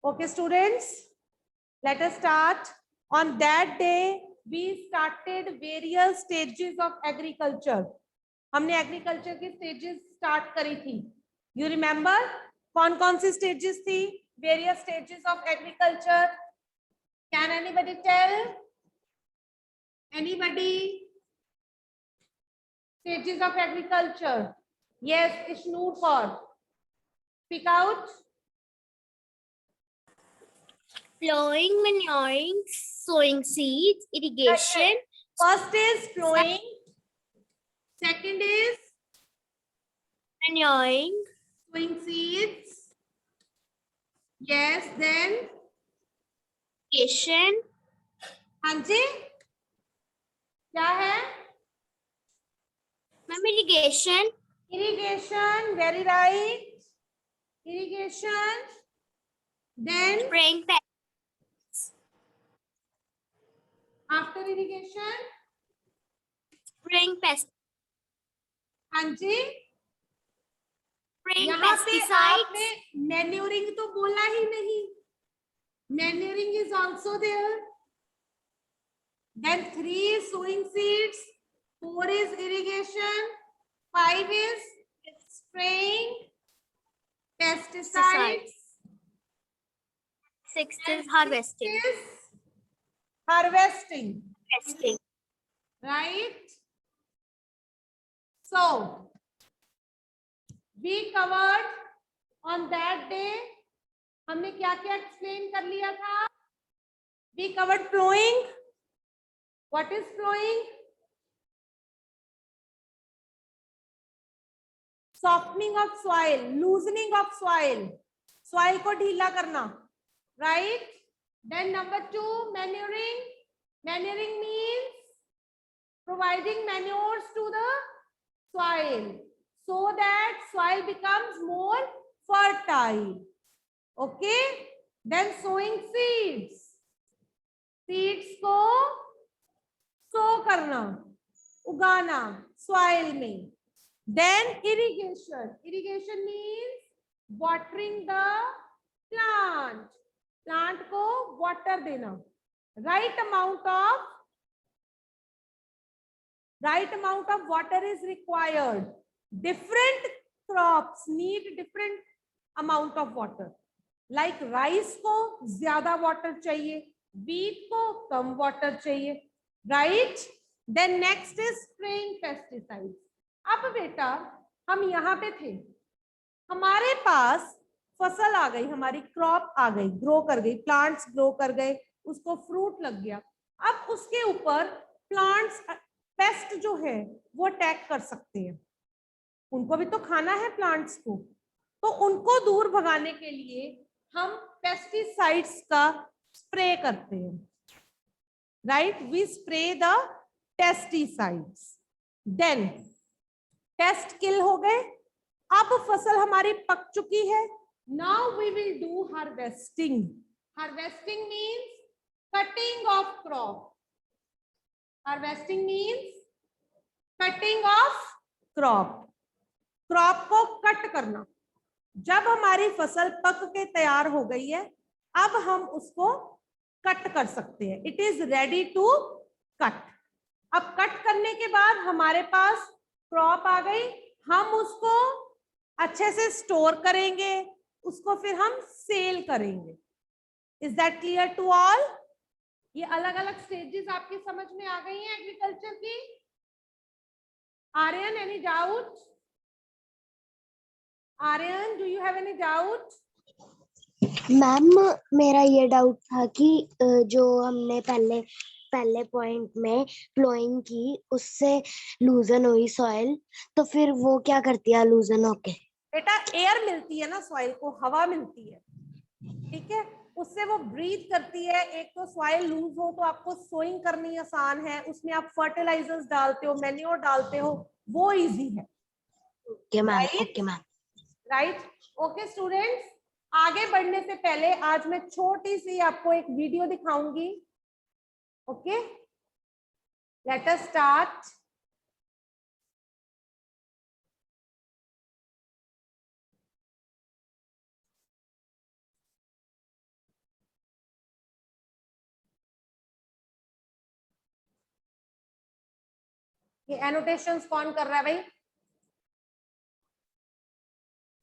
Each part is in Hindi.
Okay, students, let us start. On that day, we started various stages of agriculture. हमने एग्रीकल्चर की स्टेजेस स्टार्ट करी थी. यू रिमेम्बर कौन कौन सी स्टेजेस थी? Various stages of agriculture. Can anybody tell? Anybody? Stages of agriculture. Yes, Ishnoor Kaur. Speak out. Plowing, manuring, sowing seeds, irrigation. First is plowing. Second is Manuring, sowing seeds. Yes, then irrigation. हाँ जी, क्या है? Ma'am, irrigation. Irrigation, very right. Irrigation. Then Spraying pests. after irrigation, Spraying pests. हाँ जी. Spraying यहाँ पे pesticides. आपने मैन्योरिंग तो बोला ही नहीं. Manuring is also there. Then 3 is sowing seeds, 4 is irrigation, 5 is spraying pesticides, 6 is harvesting. 6 is harvesting. Harvesting. Right? So we covered on that day. हमने क्या क्या एक्सप्लेन कर लिया था? We covered plowing. What is plowing? Softening of soil, loosening of soil. Soil को ढीला करना. Right? Then number 2, manuring. Manuring means providing manures to the soil so that soil becomes more fertile. Okay? Then sowing seeds. Seeds को sow करना, उगाना soil में. Then irrigation. Irrigation means watering the plant. Plant को water देना. Right amount of water is required. Different crops need different amount of water. Like rice को ज्यादा water चाहिए, wheat को कम water चाहिए. Right? Then next is spraying pesticides. अब बेटा हम यहाँ पे थे, हमारे पास फसल आ गई, हमारी क्रॉप आ गई, ग्रो कर गई, प्लांट्स ग्रो कर गए, उसको फ्रूट लग गया. अब उसके ऊपर प्लांट्स पेस्ट जो है वो अटैक कर सकते हैं. उनको भी तो खाना है प्लांट्स को, तो उनको दूर भगाने के लिए हम पेस्टिसाइड्स का स्प्रे करते हैं. Right? We spray the pesticides. Then pest kill हो गए. अब फसल हमारी पक चुकी है. Now we will do harvesting. Harvesting means cutting of crop. Harvesting means cutting of crop. Crop को कट करना. जब हमारी फसल पक के तैयार हो गई है, अब हम उसको कट कर सकते हैं. It is ready to cut. अब कट करने के बाद हमारे पास क्रॉप आ गई. हम उसको अच्छे से स्टोर करेंगे, उसको फिर हम सेल करेंगे. Is that clear to all? ये अलग अलग स्टेजेस आपकी समझ में आ गई हैं एग्रीकल्चर की? Aryan, any doubt? Aryan, do you have any doubt? Ma'am, मेरा ये डाउट था कि जो हमने पहले पॉइंट में प्लोइंग की, उससे लूजन हुई सॉइल, तो फिर वो क्या करती है लूजन होके? बेटा एयर मिलती है ना सॉइल को, हवा मिलती है. ठीक है, उससे वो ब्रीथ करती है. एक तो सॉइल लूज हो तो आपको सोइंग करनी आसान है, उसमें आप फर्टिलाइजर्स डालते हो, मैन्योर डालते हो, वो इजी है. Okay ma'am. Okay ma'am. Right? Okay students, आगे बढ़ने से पहले आज मैं छोटी सी आपको एक वीडियो दिखाऊंगी. Okay, let us start. ये एनोटेशंस कौन कर रहा है भाई?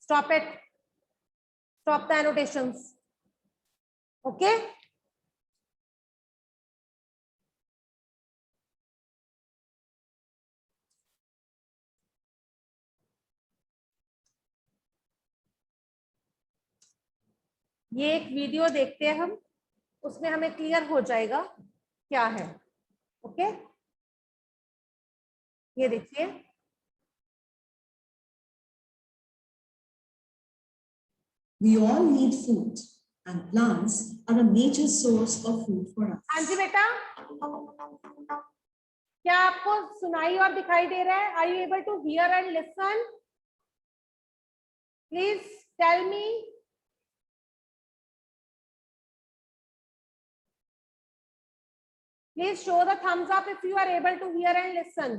Stop it, stop the annotations. Okay, ये एक वीडियो देखते हैं हम, उसमें हमें क्लियर हो जाएगा क्या है. ओके, ये देखिए. We all need food, and plants are a major source of food for us. हाँ जी बेटा, क्या आपको सुनाई और दिखाई दे रहा है? Are you able to hear and listen? Please tell me. Please show the thumbs up if you are able to hear and listen.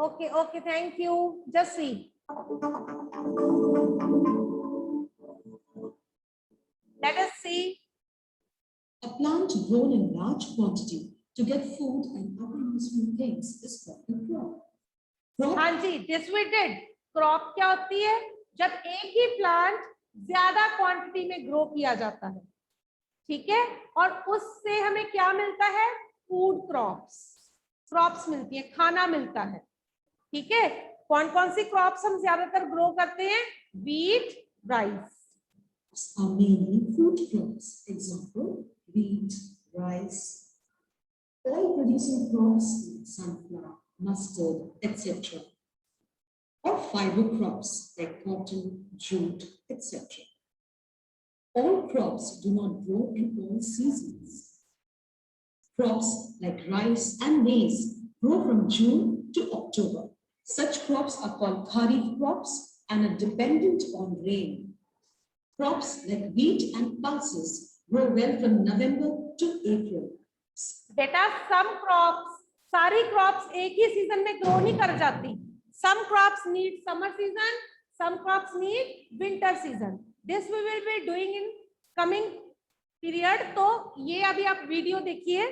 Okay, okay, thank you. Just see. Let us see. A plant grown in large quantity to get food and other useful things is called a crop. Crop हाँ जी, this we did. Crop क्या होती है? जब एक ही प्लांट ज्यादा क्वांटिटी में ग्रो किया जाता है, ठीक है, और उससे हमें क्या मिलता है? Food crops. क्रॉप्स मिलती है, खाना मिलता है. ठीक है, कौन कौन सी क्रॉप्स हम ज्यादातर ग्रो करते हैं? Wheat, rice. are mainly food crops. Example, wheat, rice. Oil producing crops like sunflower, mustard, etc. Or fiber crops like cotton, jute, etc. All crops do not grow in all seasons. Crops like rice and maize grow from June to October. Such crops are called kharif crops and are dependent on rain. Crops like wheat and pulses grow well from November to April. बेटा some crops, सारी crops एक ही सीजन में ग्रो नहीं कर जाती. Some crops need summer season, some crops need winter season. This we will be doing in coming period. तो ये अभी आप वीडियो देखिए.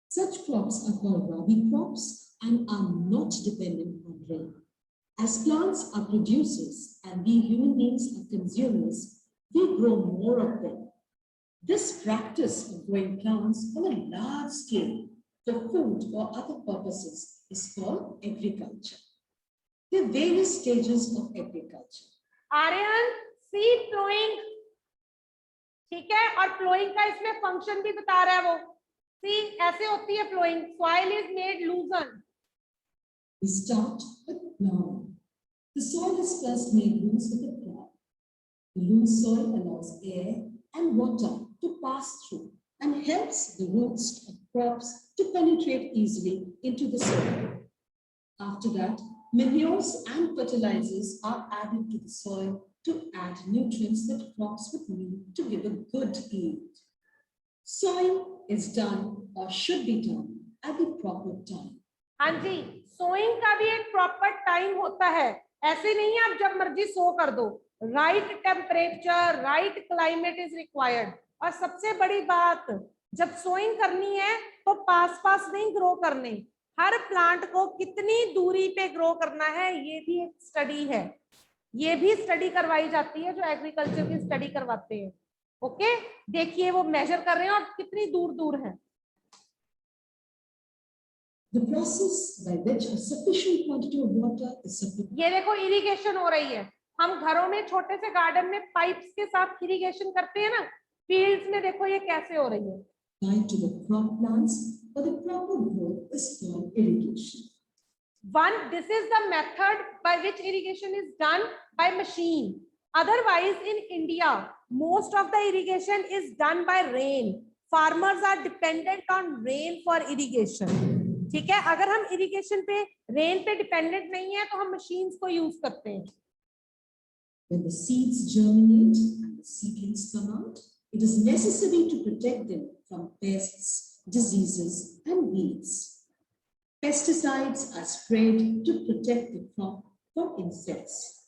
Such crops are called rabi crops and are not dependent on rain. As plants are producers and we human beings are consumers, we grow more of them. This practice of growing plants on a large scale for food or other purposes is called agriculture. There are various stages of agriculture. Aryan, seed ploughing, ठीक है, और प्लोइंग का इसमें फंक्शन भी बता रहा है वो. सी ऐसे होती है ploughing. Soil is made लूजन. We start with plowing. The soil is first made loose with a plow. The loose soil allows air and water to pass through and helps the roots of crops to penetrate easily into the soil. After that, manures and fertilizers are added to the soil to add nutrients that crops would need to give a good yield. Sowing is done or should be done at the proper time. हाँ जी, सोइंग का भी एक प्रॉपर टाइम होता है. ऐसे नहीं आप जब मर्जी सो कर दो. Right temperature, right climate is required. और सबसे बड़ी बात, जब सोइंग करनी है तो पास पास नहीं ग्रो करने. हर प्लांट को कितनी दूरी पे ग्रो करना है, ये भी एक स्टडी है. ये भी स्टडी करवाई जाती है जो एग्रीकल्चर की स्टडी करवाते हैं. ओके, देखिए वो मेजर कर रहे हैं और कितनी दूर दूर है. The process by which a sufficient quantity of water is supplied. ये देखो इरिगेशन हो रही है. हम घरों में छोटे से गार्डन में पाइप्स के साथ इरिगेशन करते हैं ना, फील्ड्स में देखो ये कैसे हो रही है. To the crop plants for the proper growth is called irrigation. This is the method by which irrigation is done by machine. Otherwise, in India, most of the irrigation is done by rain. Farmers are dependent on rain for irrigation. ठीक है, अगर हम irrigation पे rain पे dependent नहीं है तो हम machines को use करते हैं. When the seeds germinate and the seedlings come out, it is necessary to protect them from pests, diseases, and weeds. Pesticides are sprayed to protect the crop from insects.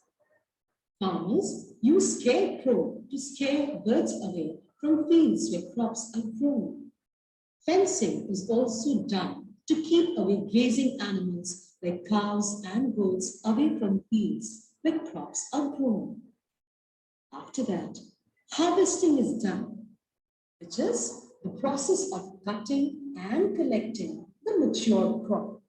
Farmers use scarecrow to scare birds away from fields where crops are grown. Fencing is also done to keep away grazing animals like cows and goats away from fields where crops are grown. After that, harvesting is done, which is the process of cutting and collecting the mature crop.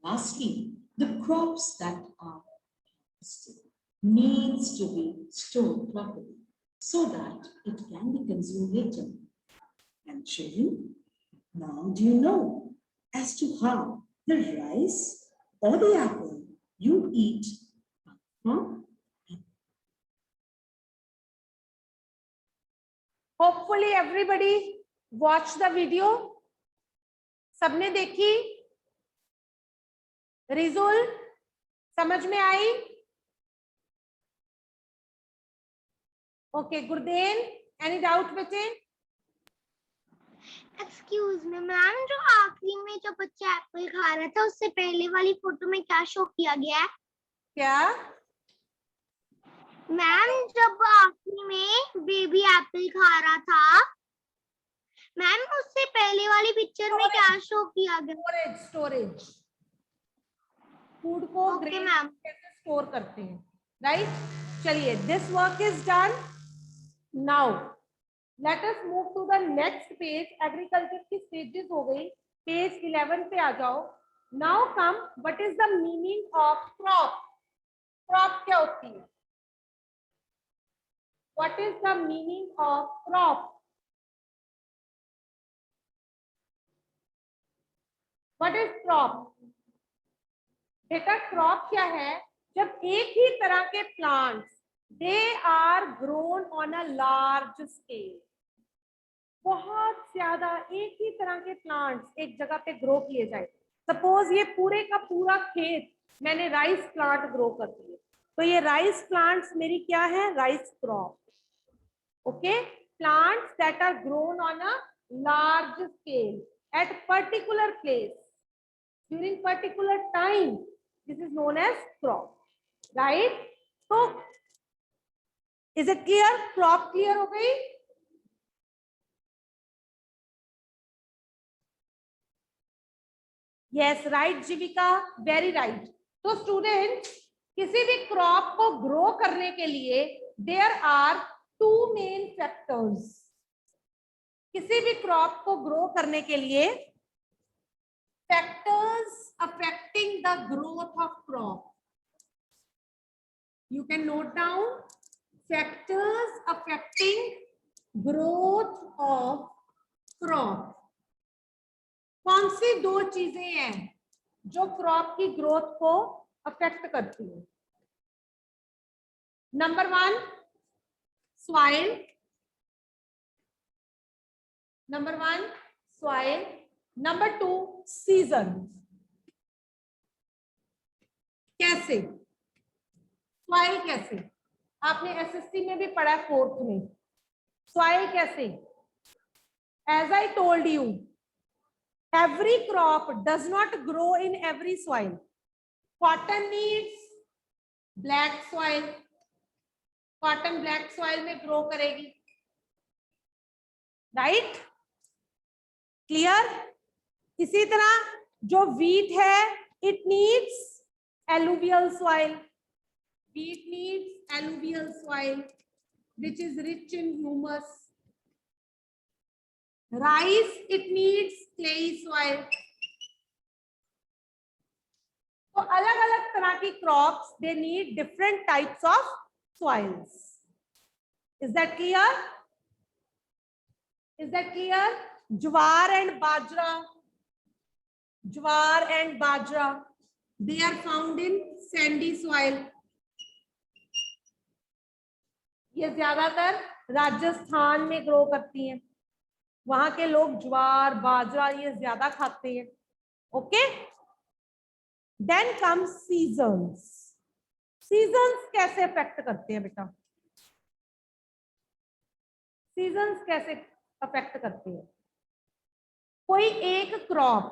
Lastly, the crops that are harvested needs to be stored properly so that it can be consumed later. And children, now do you know as to how the rice or the apple you eat from? Hopefully everybody watch the video. सबने देखी? रिजुल समझ में आई? ओके गुरदेन, एनी डाउट बचे? एक्सक्यूज मी मैम, जो आखिरी में जो बच्चा एप्पल खा रहा था उससे पहले वाली फोटो में क्या शो किया गया है? क्या? मैम जब आखिरी में बेबी एप्पल खा रहा था, मैम उससे पहले वाली पिक्चर में क्या शो किया गया? स्टोरेज फूड को ओके मैम। कैसे स्टोर करते हैं, राइट? चलिए, this work is done. Now let us move to the next page. Agriculture की स्टेजेस हो गई, पेज 11 पे आ जाओ. Now come, what is the meaning of crop? Crop क्या होती है? What is the meaning of crop? What is crop? बेटा क्रॉप क्या है? जब एक ही तरह के plants they are grown on a large scale, बहुत ज्यादा एक ही तरह के प्लांट्स एक जगह पे ग्रो किए जाए. सपोज ये पूरे का पूरा खेत मैंने राइस प्लांट ग्रो कर दिए, तो ये राइस प्लांट्स मेरी क्या है? Rice crop. Okay, plants that are grown on a large scale at particular place during particular time, this is known as crop, right? So is it clear? Crop clear हो गई? yes, right जीविका, very right. तो स्टूडेंट, किसी भी क्रॉप को ग्रो करने के लिए there are two main factors. किसी भी क्रॉप को ग्रो करने के लिए factors affecting the growth of crop. You can note down factors affecting growth of crop. कौन सी दो चीजें हैं जो क्रॉप की ग्रोथ को अफेक्ट करती है? Number 1 soil. Number 1 soil. Number 2 season. कैसे? सॉइल कैसे? आपने एसएससी में भी पढ़ा, 4th में. सॉइल कैसे? As I told you, every crop does not grow in every soil. Cotton needs black soil. Cotton black soil में ग्रो करेगी, राइट? क्लियर? इसी तरह जो वीट है, it needs alluvial soil. Wheat needs alluvial soil which is rich in humus. Rice, it needs clayey soil. तो अलग अलग तरह की crops, they need different types of soils. Is that clear? Is that clear? Jowar and bajra. Jowar and bajra, they are found in sandy soil. ये ज्यादातर राजस्थान में ग्रो करती हैं, वहां के लोग ज्वार बाजरा ये ज्यादा खाते हैं. Okay, then come seasons. Seasons कैसे अफेक्ट करते हैं बेटा? सीजन्स कैसे अफेक्ट करते हैं? कोई एक क्रॉप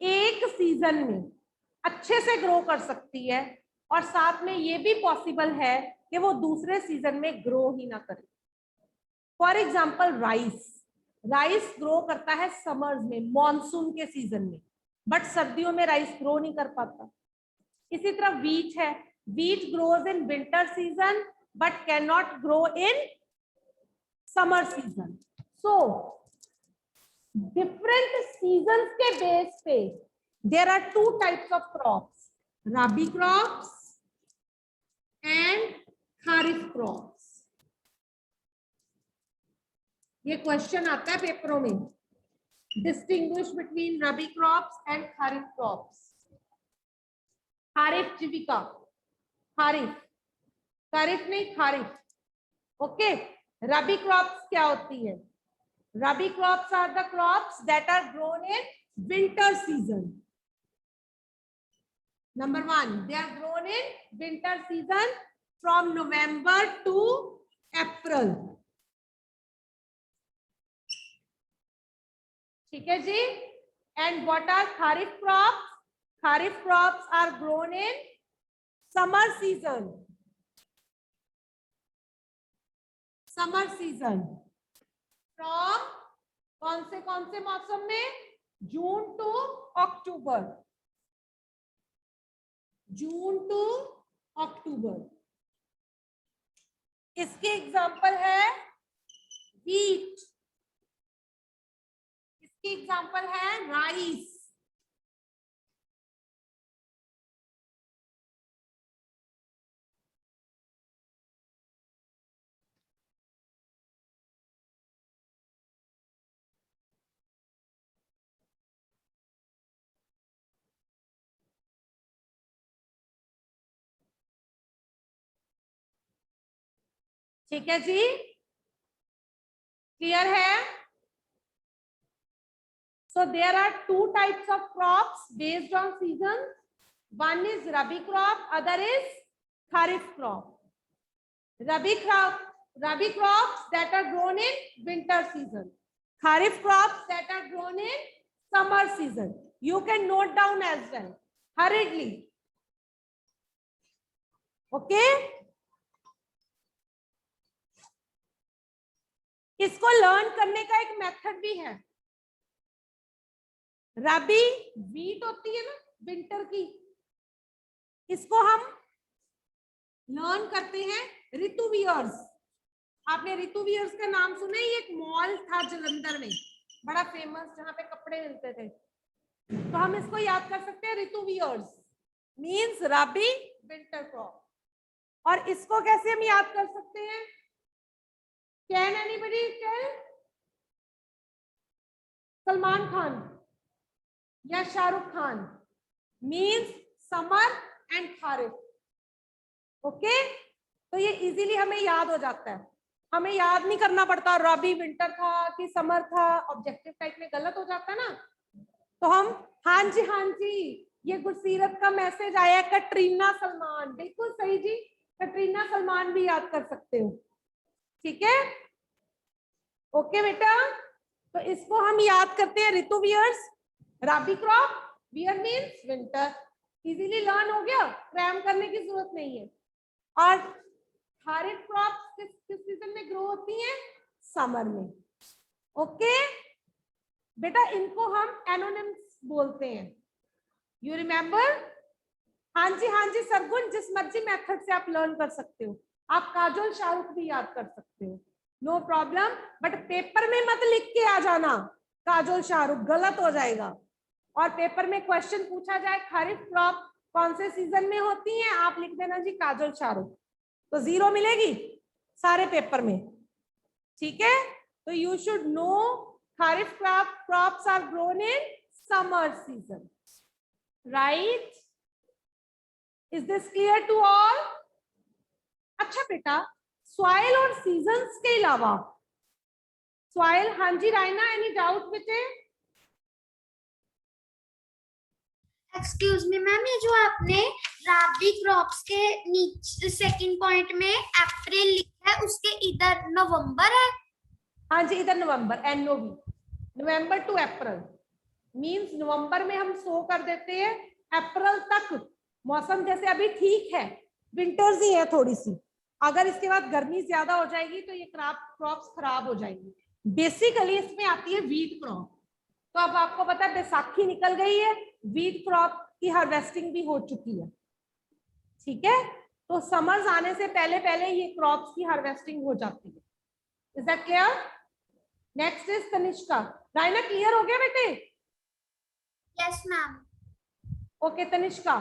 एक सीजन में अच्छे से ग्रो कर सकती है और साथ में ये भी पॉसिबल है कि वो दूसरे सीजन में ग्रो ही ना करे. For example rice. Rice grow करता है समर्स में, मॉनसून के सीजन में, बट सर्दियों में राइस ग्रो नहीं कर पाता। इसी तरह वीट है, wheat grows in winter season but can not grow in summer season. So different seasons के बेस पे there are two types of crops, rabi crops and kharif crops. ये क्वेश्चन आता है पेपरों में, distinguish between rabi crops and kharif crops. Kharif Jeevika, kharif, kharif नहीं खारिफ, ओके। रबी क्रॉप्स क्या होती है? Rabi crops are the crops that are grown in winter season. Number one, they are grown in winter season from November to April. ठीक है जी? And what are kharif crops? Kharif crops are grown in summer season. Summer season. From कौन से मौसम में? जून टू अक्टूबर, जून टू अक्टूबर। इसके एग्जाम्पल है वीट, इसकी एग्जाम्पल है राइस, ठीक है जी? क्लियर है? So there are two types of crops based on seasons. One is rabi crop, other is kharif crop. Rabi crops that are grown in winter season. Kharif crops that are grown in summer season. You can note down as well hurriedly. Okay? इसको लर्न करने का एक मेथड भी है। रबी वीट होती है ना विंटर की, इसको हम लर्न करते हैं ऋतुवियर्स। आपने ऋतुवियर्स का नाम सुना है? ये एक मॉल था जलंधर में, बड़ा फेमस, जहां पे कपड़े मिलते थे। तो हम इसको याद कर सकते हैं, ऋतुवियर्स मींस रबी विंटर क्रॉप। और इसको कैसे हम याद कर सकते हैं? Can anybody tell? Salman Khan या Shahrukh Khan means summer and kharif. Okay, तो ये इजीली हमें याद हो जाता है, हमें याद नहीं करना पड़ता रबी विंटर था कि समर था। ऑब्जेक्टिव टाइप में गलत हो जाता है ना, तो हम हाँ जी, ये गुरसीरत का मैसेज आया, कटरीना सलमान, बिल्कुल सही जी, कटरीना सलमान भी याद कर सकते हो। ठीक है, ओके बेटा। तो इसको हम याद करते हैं ऋतुवियर्स, rabi crop, wear means winter. Easily learn हो गया, क्रैम करने की जरूरत नहीं है। और खारिफ क्रॉप किस सीजन में ग्रो होती हैं? समर में। ओके बेटा, इनको हम एनोनिम्स बोलते हैं, यू रिमेम्बर? हाँ जी सरगुन, जिस मर्जी मेथड से आप लर्न कर सकते हो। आप काजोल शाहरुख भी याद कर सकते हो, नो प्रॉब्लम, बट पेपर में मत लिख के आ जाना काजोल शाहरुख, गलत हो जाएगा। और पेपर में क्वेश्चन पूछा जाए खारिफ क्रॉप कौन से सीजन में होती हैं, आप लिख देना जी काजोल शाहरुख, तो 0 मिलेगी सारे पेपर में। ठीक है, तो you should know kharif crops are grown in summer season, right? Is this clear to all? अच्छा बेटा, सॉइल और सीजन्स के अलावा सॉइल, हाँ जी रायना, एनी डाउट बेटे? एक्सक्यूज मी मैम, ये जो आपने रबी क्रॉप्स के नीचे सेकंड पॉइंट में अप्रैल लिखा है, उसके इधर नवंबर है? हाँ जी, इधर November, NOV, November to April means November में हम सो कर देते हैं, अप्रैल तक मौसम जैसे अभी ठीक है, विंटर्स ही है थोड़ी सी। अगर इसके बाद गर्मी ज्यादा हो जाएगी तो ये क्रॉप्स खराब हो जाएंगी। बेसिकली इसमें आती है वीट क्रॉप। तो अब आपको पता है बैसाखी निकल गई है, वीट क्रॉप की हार्वेस्टिंग भी हो चुकी है, ठीक है। तो समर्स आने से पहले पहले ये क्रॉप्स की हार्वेस्टिंग हो जाती है। Is that clear? Next is Tanishka. Raina clear हो गया बेटे? Yes ma'am. Okay Tanishka,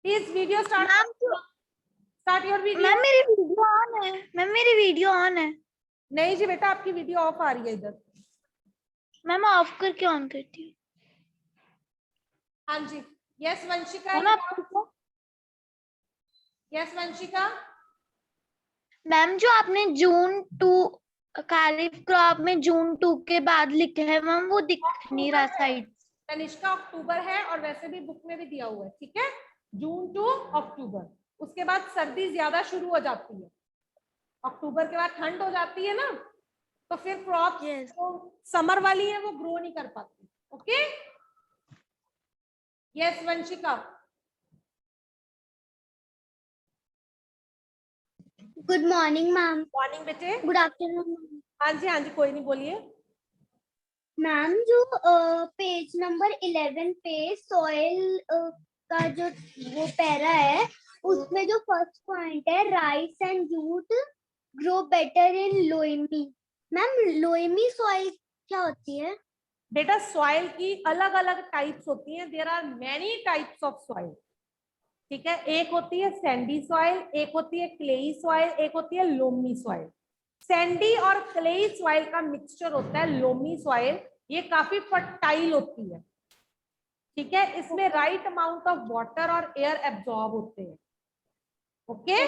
please video start your video. Ma'am मेरी वीडियो ऑन है। मैम मेरी वीडियो ऑन है। नहीं जी बेटा, आपकी वीडियो ऑफ आ रही है इधर। मैम ऑफ करके ऑन करती हूँ। हाँ जी। यस वंशिका। मैम आप यस वंशिका। मैम जो आपने जून 2 खरीफ क्रॉप में जून 2 के बाद लिखा है मैम, वो दिख नहीं रहा साइड। तनिष्का अक्टूबर है और वैसे भी बुक में भी दिया हुआ है, ठीक है। जून टू अक्टूबर, उसके बाद सर्दी ज्यादा शुरू हो जाती है, अक्टूबर के बाद ठंड हो जाती है ना, तो फिर क्रॉप Yes. जो समर वाली है वो ग्रो नहीं कर पाती। Okay. Yes Vanshika. Good morning ma'am. Morning बेटे। Good afternoon. हाँ जी कोई नहीं, बोलिए। मैम जो पेज नंबर 11 पे सॉइल का जो वो पैरा है, उसमें जो फर्स्ट पॉइंट है rice and jute grow better in loamy. Ma'am loamy soil क्या होती है? बेटा सॉइल की अलग अलग टाइप्स होती हैं, there are many types of soil, ठीक है। एक होती है सैंडी सॉइल, एक होती है क्लेई सॉइल, एक होती है लोमी सॉइल। सैंडी और क्लेई सॉइल का मिक्सचर होता है लोमी सॉइल, ये काफी फर्टाइल होती है, ठीक है। इसमें राइट अमाउंट ऑफ वाटर और एयर एब्जॉर्ब होते हैं। Okay.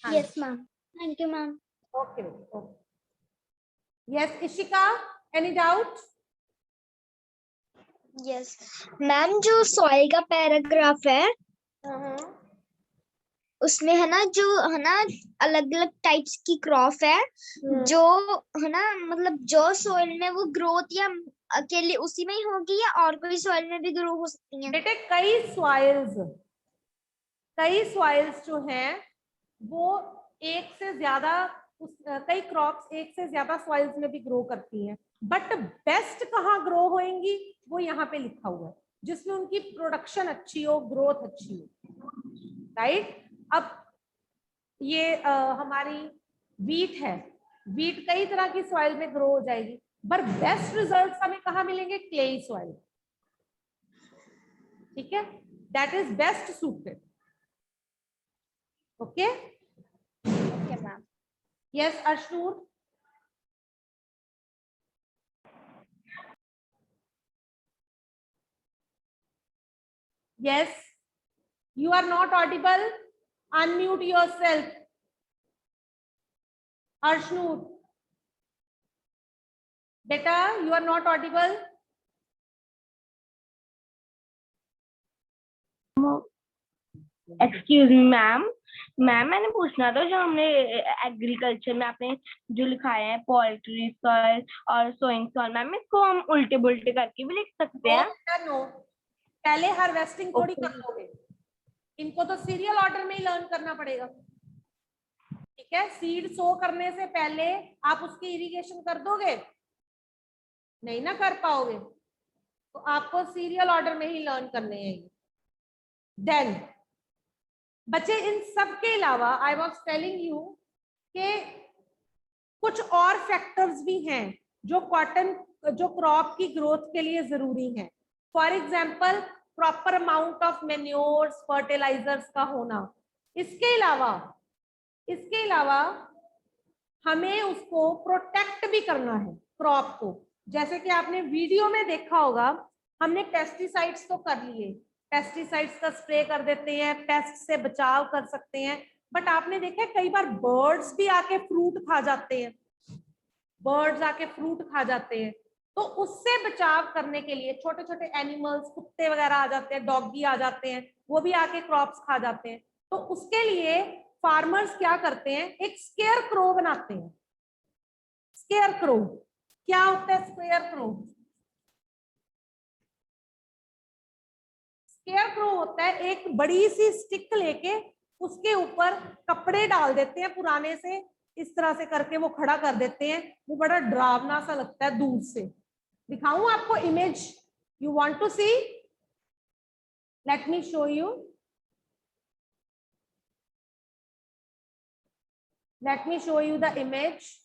Yes ma'am. Thank you ma'am. Okay okay. Yes Ishika, any doubt? Yes ma'am जो सॉइल का पैराग्राफ है उसमें है ना, जो है ना अलग अलग टाइप्स की क्रॉप है, जो है ना मतलब जो सॉइल में वो ग्रोथ या अकेले उसी में ही होगी या और कोई सॉइल में भी ग्रो हो सकती है? बेटे कई सॉइल्स जो हैं वो एक से ज्यादा कई क्रॉप्स एक से ज्यादा सॉइल्स में भी ग्रो करती हैं, बट बेस्ट कहाँ ग्रो होएंगी वो यहाँ पे लिखा हुआ है, जिसमें उनकी प्रोडक्शन अच्छी हो, ग्रोथ अच्छी हो, राइट। अब ये हमारी वीट है, वीट कई तरह की सॉइल में ग्रो हो जाएगी, पर बेस्ट रिजल्ट्स हमें कहाँ मिलेंगे? क्लेई सॉइल, ठीक है, that is best suited. Okay. Ma'am yes Ashnoor. Yes, you are not audible. Unmute yourself. Arshnoor. Beta, you are not audible. Excuse me ma'am. मैंने पूछना था, जो हमने एग्रीकल्चर में आपने जो लिखाया है पोल्ट्री सॉइल और सोइंग सॉइल, मैम इसको हम उल्टे बुल्टे करके भी लिख सकते हैं? नो, पहले हार्वेस्टिंग थोड़ी कर लोगे, इनको तो सीरियल ऑर्डर में ही लर्न करना पड़ेगा, ठीक है। सीड सो करने से पहले आप उसकी इरिगेशन कर दोगे? नहीं ना कर पाओगे, तो आपको सीरियल ऑर्डर में ही लर्न करने हैं। देन बच्चे इन सब के अलावा आई वाज टेलिंग यू कि कुछ और फैक्टर्स भी हैं जो क्रॉप की ग्रोथ के लिए जरूरी हैं। For example proper amount of manures, fertilisers का होना। इसके अलावा हमें उसको प्रोटेक्ट भी करना है क्रॉप को। जैसे कि आपने वीडियो में देखा होगा, हमने पेस्टिसाइड्स तो कर लिए, पेस्टिसाइड्स का स्प्रे कर देते हैं, पेस्ट से बचाव कर सकते हैं, बट आपने देखा कई बार बर्ड्स भी आके फ्रूट खा जाते हैं, तो उससे बचाव करने के लिए छोटे छोटे एनिमल्स, कुत्ते वगैरह आ जाते हैं, डॉगी आ जाते हैं, वो भी आके क्रॉप्स खा जाते हैं। तो उसके लिए फार्मर्स क्या करते हैं, एक स्केयर क्रो बनाते हैं। स्केयर क्रो क्या होता है? स्केयर क्रो होता है एक बड़ी सी स्टिक लेके उसके ऊपर कपड़े डाल देते हैं पुराने से, इस तरह से करके वो खड़ा कर देते हैं, वो बड़ा डरावना सा लगता है दूर से। दिखाऊं आपको image? You want to see? Let me show you. Let me show you the image.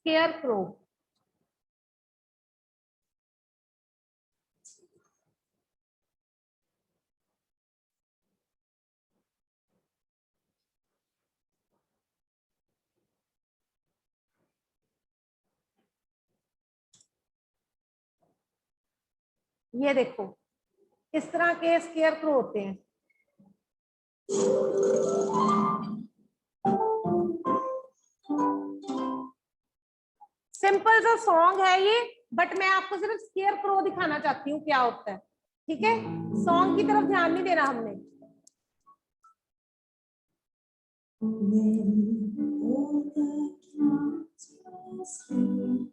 Scarecrow. ये देखो इस तरह के स्केयरक्रो होते हैं। सिंपल सा सॉन्ग है ये, बट मैं आपको सिर्फ स्केयरक्रो दिखाना चाहती हूँ क्या होता है। ठीक है, सॉन्ग की तरफ ध्यान नहीं देना हमने।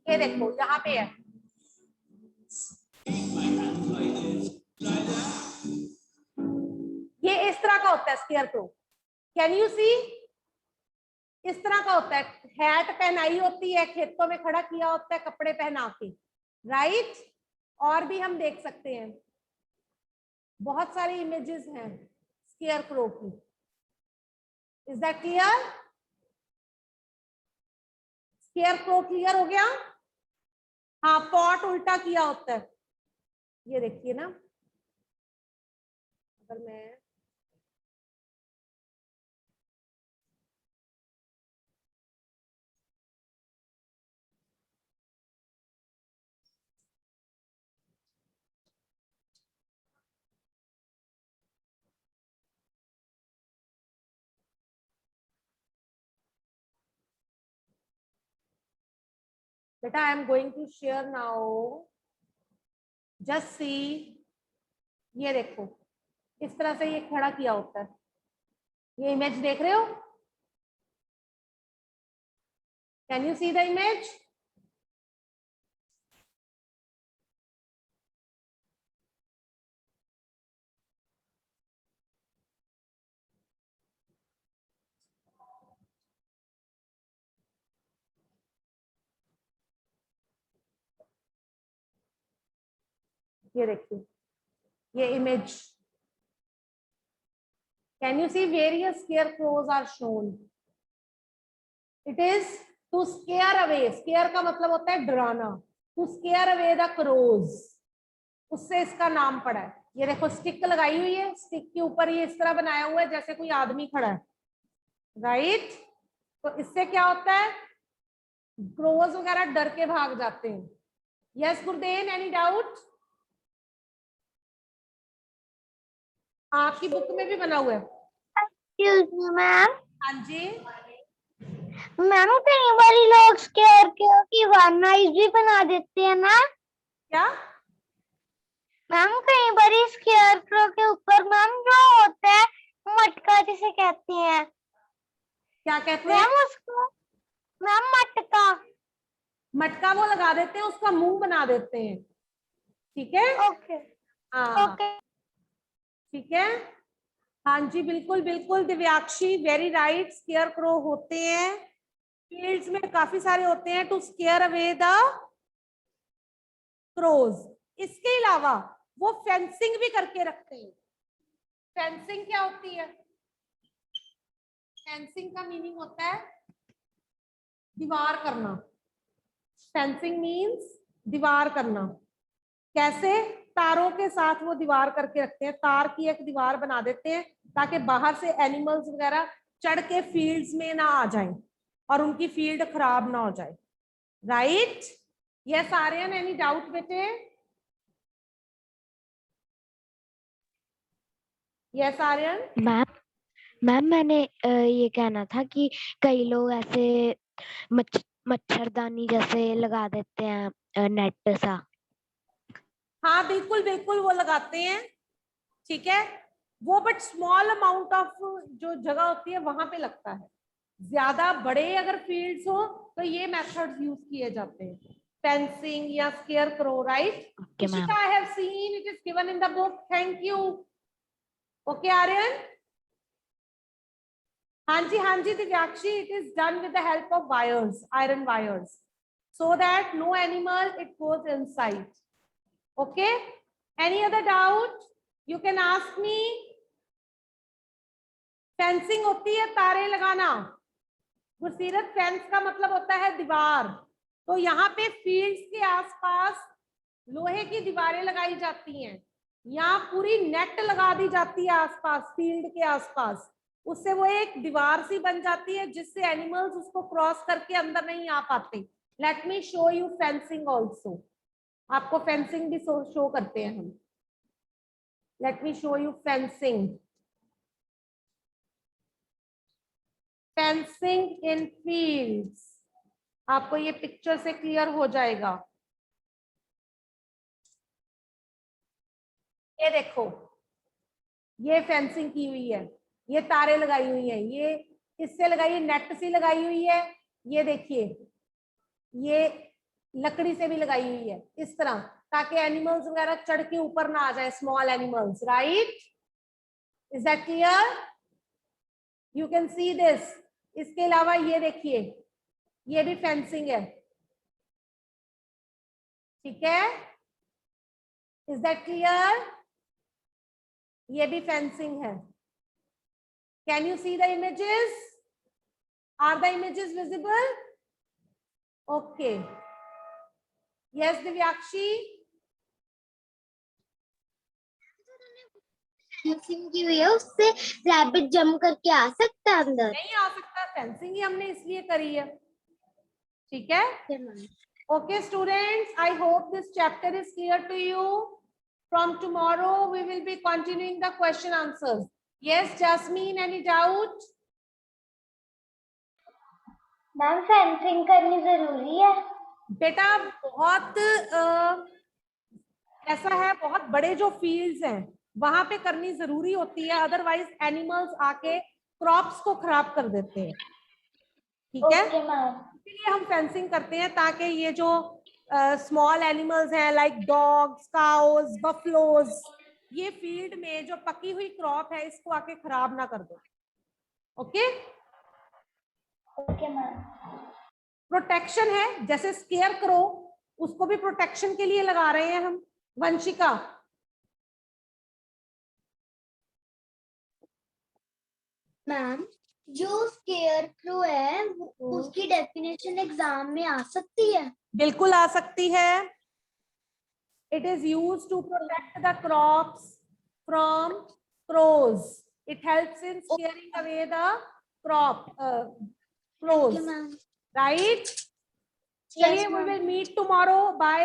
ये देखो यहाँ पे है, ये इस तरह का होता है स्केयरक्रो। कैन यू सी? इस तरह का होता है, हैट पहनाई होती है, खेतों में खड़ा किया होता है कपड़े पहना के, राइट? और भी हम देख सकते हैं, बहुत सारी इमेजेस हैं स्केयरक्रो की। Is that clear? Scarecrow clear हो गया? हाँ, पॉट उल्टा किया होता है, ये देखिए ना। अगर मैं बेटा, I am going to share now, just see. ये देखो इस तरह से ये खड़ा किया होता है, ये इमेज देख रहे हो? Can you see the image? ये देखिए ये image. Can you see various scarecrows are shown? It is to scare away. Scare का मतलब होता है डराना। To scare away the crows, उससे इसका नाम पड़ा है। ये देखो स्टिक लगाई हुई है, स्टिक के ऊपर ये इस तरह बनाया हुआ है जैसे कोई आदमी खड़ा है, राइट? तो इससे क्या होता है, क्रोज वगैरह डर के भाग जाते हैं। Yes Gurdeen, any doubt? आपकी बुक में भी बना हुआ है। Excuse me ma'am. हाँ जी, मैम कई बार लोग स्केयर की वन आइज भी बना देते हैं ना क्या? मैम? कई बार स्केयर के ऊपर मैम जो होता है मटका जिसे कहते हैं, क्या कहते हैं? मैम उसको मैम मटका। मटका वो लगा देते हैं, उसका मुंह बना देते हैं। ठीक है, ओके हाँ ओके। ठीक है। हाँ जी, बिल्कुल बिल्कुल Divyakshi, very right. Scarecrow होते हैं, फील्ड्स में काफी सारे होते हैं, to scare away the crows. इसके अलावा वो फेंसिंग भी करके रखते हैं। फेंसिंग क्या होती है? फेंसिंग का मीनिंग होता है दीवार करना। फेंसिंग मीन्स दीवार करना। कैसे? तारों के साथ वो दीवार करके रखते हैं, तार की एक दीवार बना देते हैं ताकि बाहर से एनिमल्स वगैरह चढ़ के फील्ड्स में ना आ जाएं और उनकी फील्ड खराब ना हो जाए, right? Yes Aryan, any doubt बेटे? यस आर्यन? मैम मैंने ये कहना था कि कई लोग ऐसे मच्छरदानी जैसे लगा देते हैं, नेट सा। हाँ बिल्कुल बिल्कुल वो लगाते हैं, ठीक है। वो बट स्मॉल अमाउंट ऑफ जो जगह होती है वहां पे लगता है, ज्यादा बड़े अगर फील्ड्स हो तो ये मेथड्स यूज किए जाते हैं, फेंसिंग या square crow, right? Okay, ma'am. I have seen it is given in the book. Thank you. Okay, Aryan? हाँ जी दिव्याक्षी, it is done with the help of wires, iron wires, so that no animal it goes inside. Okay? Any other doubt? You can ask me. Fencing होती है तारे लगाना। गुरसीरत, फेंस का मतलब होता है दीवार। तो यहाँ पे फील्ड्स के आसपास लोहे की दीवारें लगाई जाती हैं, यहाँ पूरी नेट लगा दी जाती है आसपास, फील्ड के आसपास। उससे वो एक दीवार सी बन जाती है जिससे एनिमल्स उसको क्रॉस करके अंदर नहीं आ पाते। Late me show you fencing also. आपको फेंसिंग भी शो करते हैं हम। Late me show you fencing. Fencing in fields, आपको ये पिक्चर से क्लियर हो जाएगा। ये देखो, ये फेंसिंग की हुई है, ये तारे लगाई हुई है, ये इससे लगाई है, नेट सी लगाई हुई है। ये देखिए, ये लकड़ी से भी लगाई हुई है इस तरह, ताकि एनिमल्स वगैरह चढ़ के ऊपर ना आ जाए, small animals, right? Is that clear? You can see this. इसके अलावा ये देखिए, ये भी फेंसिंग है, ठीक है? Is that clear? ये भी फेंसिंग है। Can you see the images? Are the images visible? Okay, yes Divyakshi. Fencing की हुई है, उससे रैबिट जंप करके आ सकता है अंदर। नहीं आ सकता, फेंसिंग ही हमने इसलिए करी है, ठीक है? Okay students, I hope this chapter is clear to you. From tomorrow we will be continuing the question answers. Yes, Jasmine, any doubt? Ma'am fencing करनी जरूरी है? बेटा बहुत ऐसा है, बहुत बड़े जो फील्ड्स हैं वहां पे करनी जरूरी होती है, अदरवाइज एनिमल्स आके क्रॉप्स को खराब कर देते हैं, ठीक है? Okay ma'am. इसलिए हम फेंसिंग करते हैं ताकि ये जो स्मॉल एनिमल्स हैं लाइक डॉग्स, काउज, बफलोज, ये फील्ड में जो पकी हुई क्रॉप है इसको आके खराब ना कर दो। ओके? Okay ma'am. प्रोटेक्शन है, जैसे स्केयर क्रो, उसको भी प्रोटेक्शन के लिए लगा रहे हैं हम। वंशिका, मैम जो स्केयर क्रो है उसकी डेफिनेशन एग्जाम में आ सकती है? बिल्कुल आ सकती है। It is used to protect the crops from crows. It helps in scaring away the crop crows, right? चलिए, we will meet tomorrow by